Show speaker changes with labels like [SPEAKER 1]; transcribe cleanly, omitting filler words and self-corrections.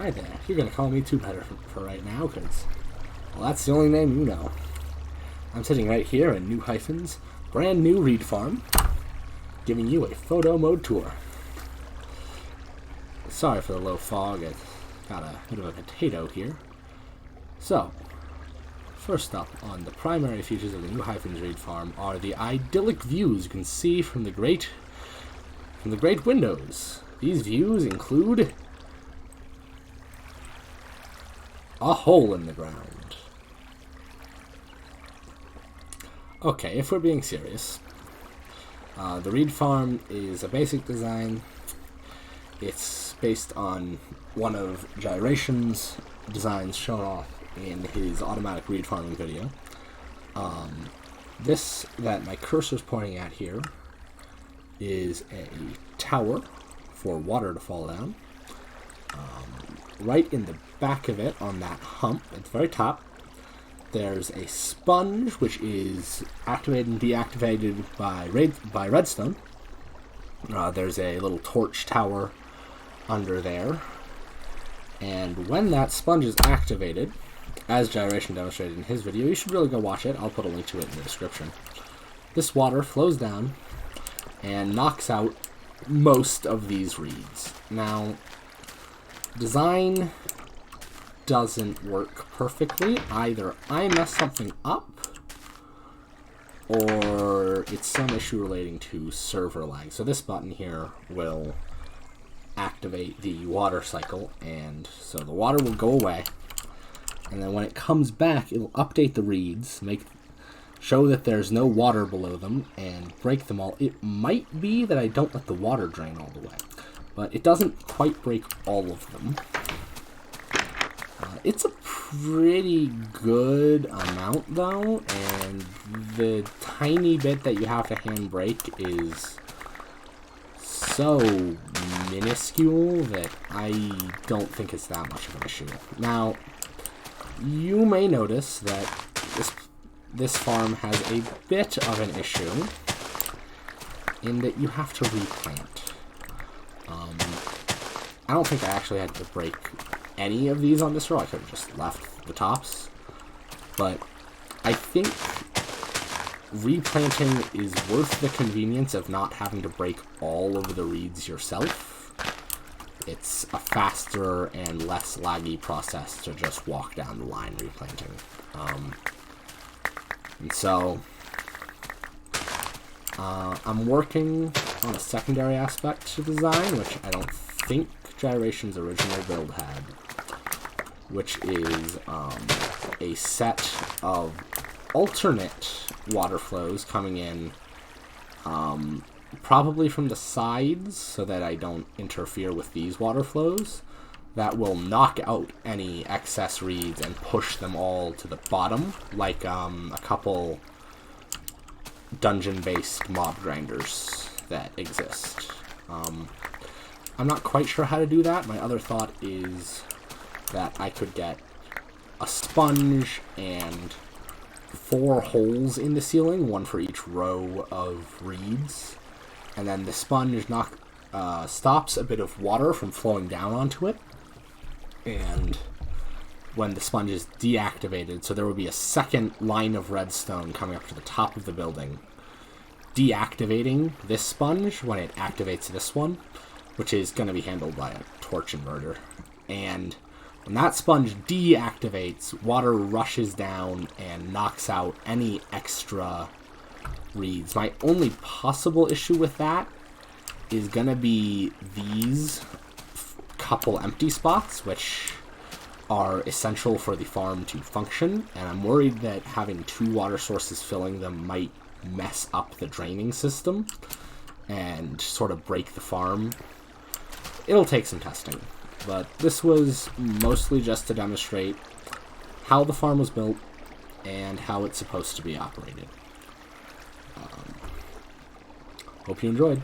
[SPEAKER 1] Hi there. You're going to call me Two-Petter for right now, because, well, that's the only name you know. I'm sitting right here in New Hyphen's brand new reed farm, giving you a photo mode tour. Sorry for the low fog, I got a bit of a potato here. So, first up on the primary features of the New Hyphen's reed farm are the idyllic views you can see from the great windows. These views include a hole in the ground. Okay, if we're being serious, the reed farm is a basic design. It's based on one of Gyration's designs shown off in his automatic reed farming video. This that my cursor's pointing at here is a tower for water to fall down. Right in the back of it, on that hump at the very top, there's a sponge which is activated and deactivated by redstone. There's a little torch tower under there, and when that sponge is activated, as Jyration demonstrated in his video, you should really go watch it. I'll put a link to it in the description. This water flows down and knocks out most of these reeds. Now, design doesn't work perfectly. Either I messed something up, or it's some issue relating to server lag. So this button here will activate the water cycle, and so the water will go away, and then when it comes back, it'll update the reeds, show that there's no water below them, and break them all. It might be that I don't let the water drain all the way, but it doesn't quite break all of them. It's a pretty good amount, though, and the tiny bit that you have to hand break is so minuscule that I don't think it's that much of an issue. Now, you may notice that this farm has a bit of an issue in that you have to replant. I don't think I actually had to break any of these on this row. I could have just left the tops, but I think replanting is worth the convenience of not having to break all of the reeds yourself. It's a faster and less laggy process to just walk down the line replanting. And so I'm working on a secondary aspect to design, which I don't think Gyration's original build had, which is a set of alternate water flows coming in, probably from the sides, so that I don't interfere with these water flows, that will knock out any excess reeds and push them all to the bottom, like a couple dungeon-based mob grinders that exist. I'm not quite sure how to do that. My other thought is that I could get a sponge and 4 holes in the ceiling, one for each row of reeds, and then the sponge stops a bit of water from flowing down onto it, and when the sponge is deactivated, so there will be a second line of redstone coming up to the top of the building, deactivating this sponge when it activates this one, which is going to be handled by a torch inverter. And when that sponge deactivates, water rushes down and knocks out any extra reeds. My only possible issue with that is going to be these couple empty spots, which are essential for the farm to function, and I'm worried that having 2 water sources filling them might mess up the draining system and sort of break the farm. It'll take some testing, but this was mostly just to demonstrate how the farm was built and how it's supposed to be operated. Hope you enjoyed.